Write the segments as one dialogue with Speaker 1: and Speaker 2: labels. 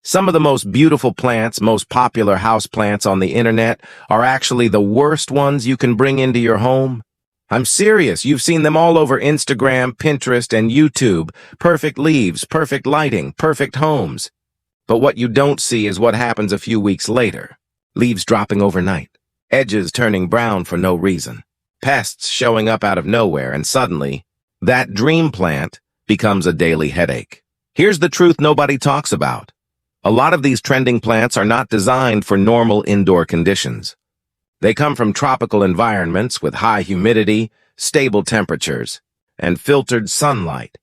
Speaker 1: Some of the most beautiful plants, most popular houseplants on the internet are actually the worst ones you can bring into your home. I'm serious, you've seen them all over Instagram, Pinterest, and YouTube. Perfect leaves, perfect lighting, perfect homes. But what you don't see is what happens a few weeks later. Leaves dropping overnight, edges turning brown for no reason, pests showing up out of nowhere, and suddenly, that dream plant becomes a daily headache. Here's the truth nobody talks about. A lot of these trending plants are not designed for normal indoor conditions. They come from tropical environments with high humidity, stable temperatures, and filtered sunlight,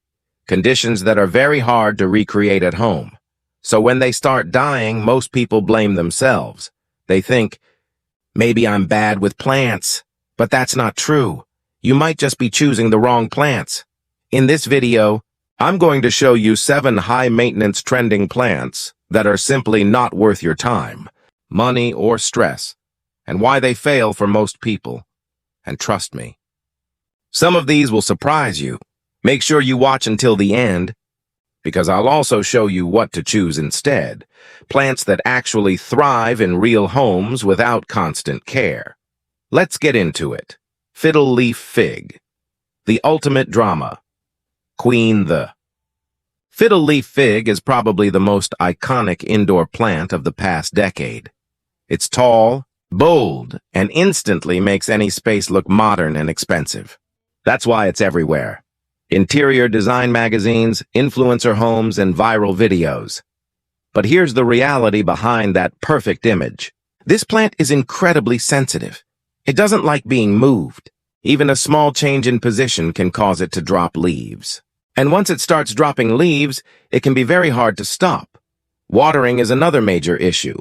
Speaker 1: conditions that are very hard to recreate at home. So when they start dying, most people blame themselves. They think, maybe I'm bad with plants, but that's not true. You might just be choosing the wrong plants. In this video, I'm going to show you 7 high-maintenance trending plants that are simply not worth your time, money, or stress, and why they fail for most people. And trust me, some of these will surprise you. Make sure you watch until the end, because I'll also show you what to choose instead. Plants that actually thrive in real homes without constant care. Let's get into it. Fiddle Leaf Fig. The ultimate drama. Queen the. Fiddle Leaf Fig is probably the most iconic indoor plant of the past decade. It's tall, bold, and instantly makes any space look modern and expensive. That's why it's everywhere. Interior design magazines, influencer homes, and viral videos. But here's the reality behind that perfect image. This plant is incredibly sensitive. It doesn't like being moved. Even a small change in position can cause it to drop leaves. And once it starts dropping leaves, it can be very hard to stop. Watering is another major issue.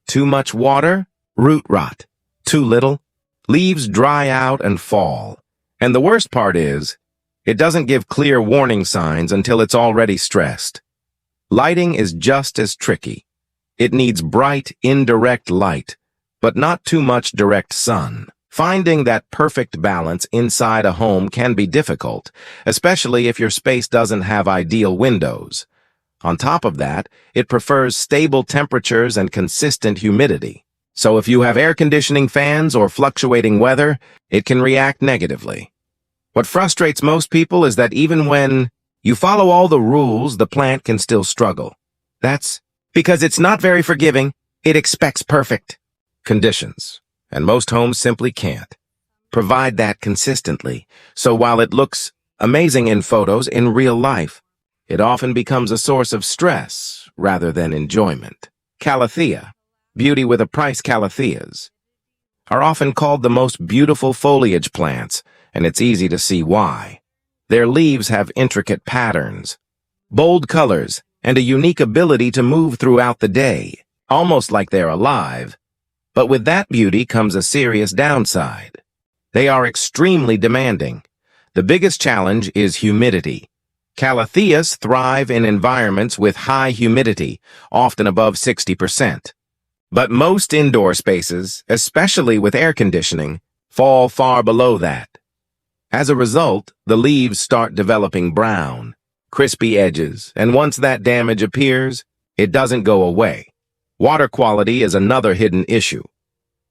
Speaker 1: Too much water? Root rot. Too little? Leaves dry out and fall. And the worst part is, it doesn't give clear warning signs until it's already stressed. Lighting is just as tricky. It needs bright, indirect light, but not too much direct sun. Finding that perfect balance inside a home can be difficult, especially if your space doesn't have ideal windows. On top of that, it prefers stable temperatures and consistent humidity. So if you have air conditioning fans or fluctuating weather, it can react negatively. What frustrates most people is that even when you follow all the rules, the plant can still struggle. That's because it's not very forgiving. It expects perfect conditions, and most homes simply can't provide that consistently. So while it looks amazing in photos, in real life, it often becomes a source of stress rather than enjoyment. Calathea, beauty with a price. Calatheas are often called the most beautiful foliage plants, and it's easy to see why. Their leaves have intricate patterns, bold colors, and a unique ability to move throughout the day, almost like they're alive. But with that beauty comes a serious downside. They are extremely demanding. The biggest challenge is humidity. Calatheas thrive in environments with high humidity, often above 60%. But most indoor spaces, especially with air conditioning, fall far below that. As a result, the leaves start developing brown, crispy edges, and once that damage appears, it doesn't go away. Water quality is another hidden issue.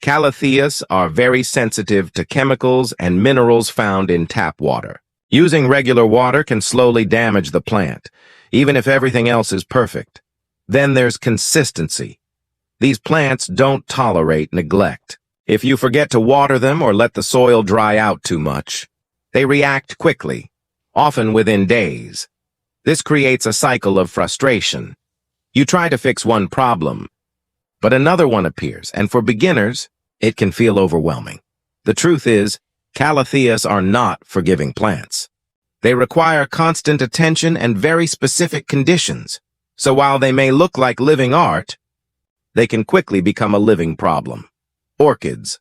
Speaker 1: Calatheas are very sensitive to chemicals and minerals found in tap water. Using regular water can slowly damage the plant, even if everything else is perfect. Then there's consistency. These plants don't tolerate neglect. If you forget to water them or let the soil dry out too much, they react quickly, often within days. This creates a cycle of frustration. You try to fix one problem, but another one appears, and for beginners, it can feel overwhelming. The truth is, Calatheas are not forgiving plants. They require constant attention and very specific conditions, so while they may look like living art, they can quickly become a living problem. Orchids.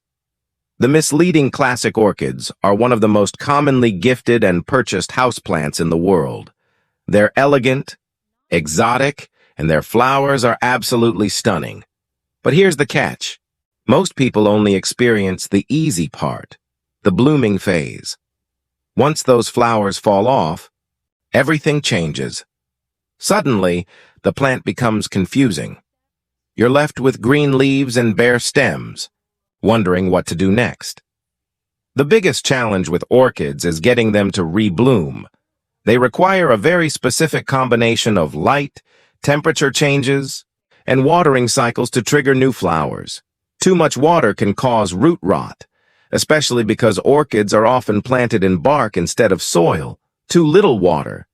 Speaker 1: The misleading classic orchids are one of the most commonly gifted and purchased houseplants in the world. They're elegant, exotic, and their flowers are absolutely stunning. But here's the catch. Most people only experience the easy part, the blooming phase. Once those flowers fall off, everything changes. Suddenly, the plant becomes confusing. You're left with green leaves and bare stems, wondering what to do next. The biggest challenge with orchids is getting them to rebloom. They require a very specific combination of light, temperature changes, and watering cycles to trigger new flowers. Too much water can cause root rot, especially because orchids are often planted in bark instead of soil. Too little water,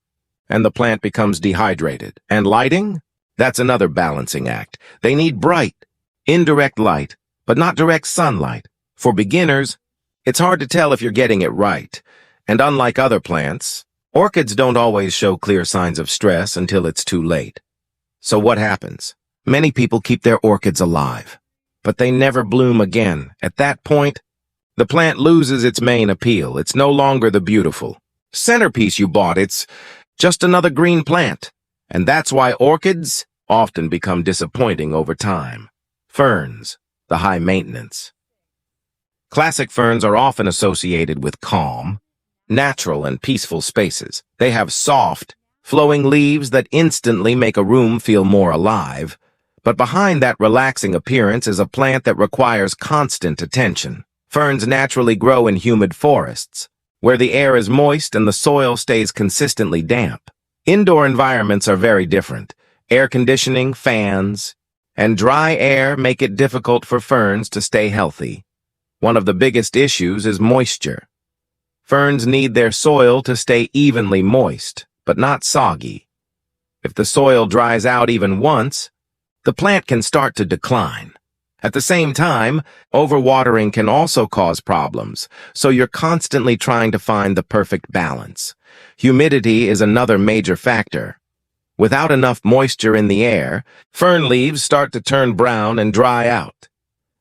Speaker 1: and the plant becomes dehydrated. And lighting? That's another balancing act. They need bright, indirect light, but not direct sunlight. For beginners, it's hard to tell if you're getting it right. And unlike other plants, orchids don't always show clear signs of stress until it's too late. So what happens? Many people keep their orchids alive, but they never bloom again. At that point, the plant loses its main appeal. It's no longer the beautiful centerpiece you bought. It's just another green plant. And that's why orchids often become disappointing over time. Ferns, the high maintenance. Classic ferns are often associated with calm, natural, and peaceful spaces. They have soft, flowing leaves that instantly make a room feel more alive. But behind that relaxing appearance is a plant that requires constant attention. Ferns naturally grow in humid forests, where the air is moist and the soil stays consistently damp. Indoor environments are very different. Air conditioning, fans, and dry air make it difficult for ferns to stay healthy. One of the biggest issues is moisture. Ferns need their soil to stay evenly moist, but not soggy. If the soil dries out even once, the plant can start to decline. At the same time, overwatering can also cause problems, so you're constantly trying to find the perfect balance. Humidity is another major factor. Without enough moisture in the air, fern leaves start to turn brown and dry out.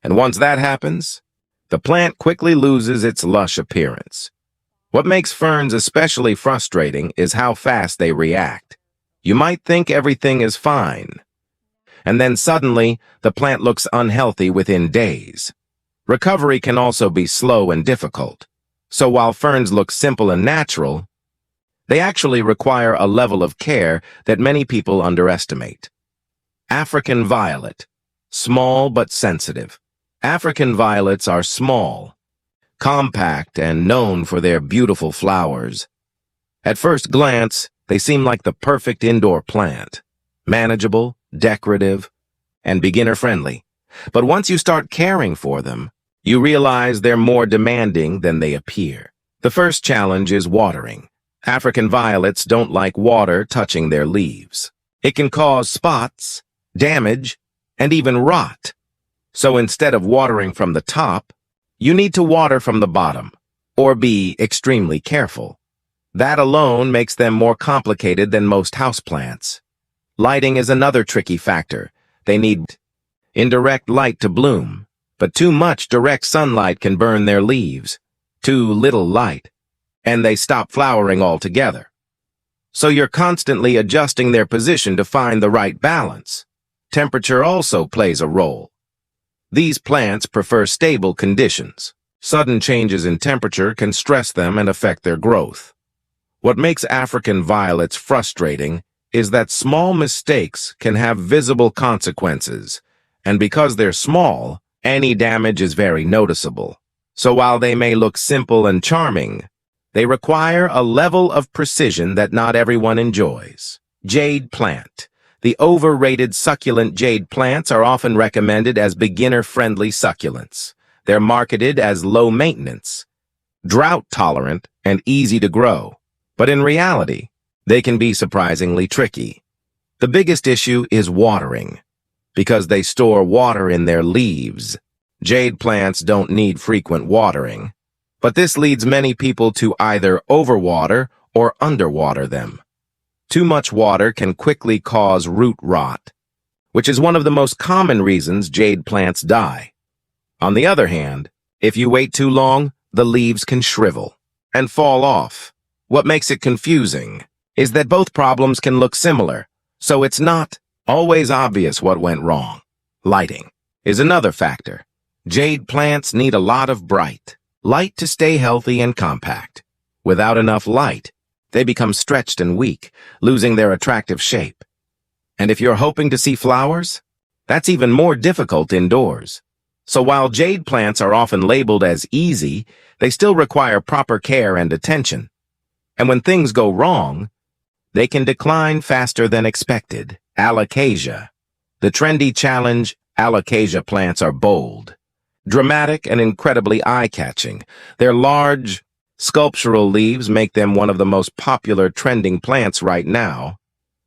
Speaker 1: And once that happens, the plant quickly loses its lush appearance. What makes ferns especially frustrating is how fast they react. You might think everything is fine, and then suddenly, the plant looks unhealthy within days. Recovery can also be slow and difficult. So while ferns look simple and natural, they actually require a level of care that many people underestimate. African violet. Small but sensitive. African violets are small, compact, and known for their beautiful flowers. At first glance, they seem like the perfect indoor plant. Manageable, decorative, and beginner-friendly. But once you start caring for them, you realize they're more demanding than they appear. The first challenge is watering. African violets don't like water touching their leaves. It can cause spots, damage, and even rot. So instead of watering from the top, you need to water from the bottom, or be extremely careful. That alone makes them more complicated than most houseplants. Lighting is another tricky factor. They need indirect light to bloom, but too much direct sunlight can burn their leaves. Too little light, and they stop flowering altogether. So you're constantly adjusting their position to find the right balance. Temperature also plays a role. These plants prefer stable conditions. Sudden changes in temperature can stress them and affect their growth. What makes African violets frustrating is that small mistakes can have visible consequences, and because they're small, any damage is very noticeable. So while they may look simple and charming, they require a level of precision that not everyone enjoys. Jade plant. The overrated succulent jade plants are often recommended as beginner-friendly succulents. They're marketed as low-maintenance, drought-tolerant, and easy to grow. But in reality, they can be surprisingly tricky. The biggest issue is watering. Because they store water in their leaves, jade plants don't need frequent watering. But this leads many people to either overwater or underwater them. Too much water can quickly cause root rot, which is one of the most common reasons jade plants die. On the other hand, if you wait too long, the leaves can shrivel and fall off. What makes it confusing is that both problems can look similar, so it's not always obvious what went wrong. Lighting is another factor. Jade plants need a lot of bright light to stay healthy and compact. Without enough light, they become stretched and weak, losing their attractive shape. And if you're hoping to see flowers, that's even more difficult indoors. So while jade plants are often labeled as easy, they still require proper care and attention. And when things go wrong, they can decline faster than expected. Alocasia. The trendy challenge Alocasia plants are bold, dramatic, and incredibly eye-catching. Their large, sculptural leaves make them one of the most popular trending plants right now,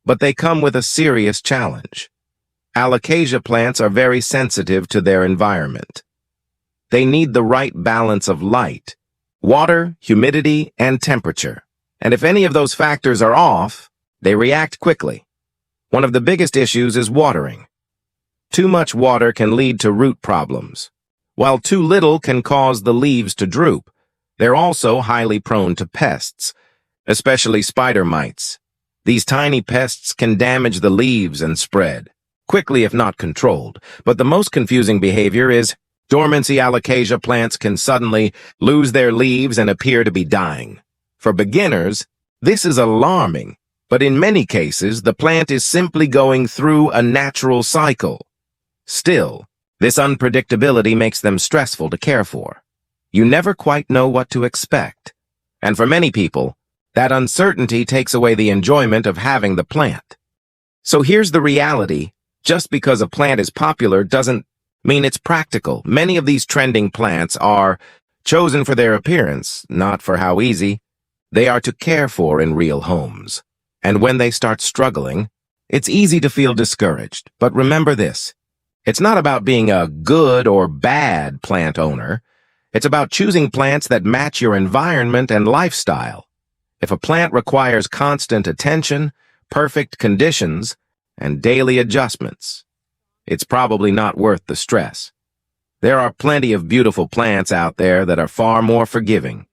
Speaker 1: but they come with a serious challenge. Alocasia plants are very sensitive to their environment. They need the right balance of light, water, humidity, and temperature. And if any of those factors are off, they react quickly. One of the biggest issues is watering. Too much water can lead to root problems, while too little can cause the leaves to droop. They're also highly prone to pests, especially spider mites. These tiny pests can damage the leaves and spread quickly if not controlled. But the most confusing behavior is dormancy. Alocasia plants can suddenly lose their leaves and appear to be dying. For beginners, this is alarming, but in many cases, the plant is simply going through a natural cycle. Still, this unpredictability makes them stressful to care for. You never quite know what to expect. And for many people, that uncertainty takes away the enjoyment of having the plant. So here's the reality. Just because a plant is popular doesn't mean it's practical. Many of these trending plants are chosen for their appearance, not for how easy they are to care for in real homes. And when they start struggling, it's easy to feel discouraged. But remember this, it's not about being a good or bad plant owner. It's about choosing plants that match your environment and lifestyle. If a plant requires constant attention, perfect conditions, and daily adjustments, it's probably not worth the stress. There are plenty of beautiful plants out there that are far more forgiving.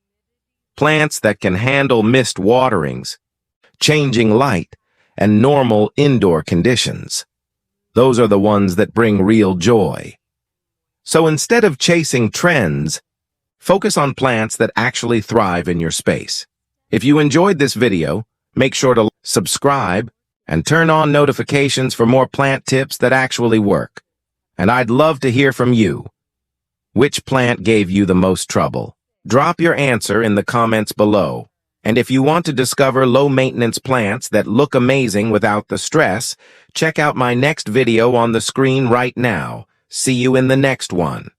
Speaker 1: Plants that can handle missed waterings, changing light, and normal indoor conditions. Those are the ones that bring real joy. So instead of chasing trends, focus on plants that actually thrive in your space. If you enjoyed this video, make sure to subscribe and turn on notifications for more plant tips that actually work. And I'd love to hear from you. Which plant gave you the most trouble? Drop your answer in the comments below. And if you want to discover low-maintenance plants that look amazing without the stress, check out my next video on the screen right now. See you in the next one.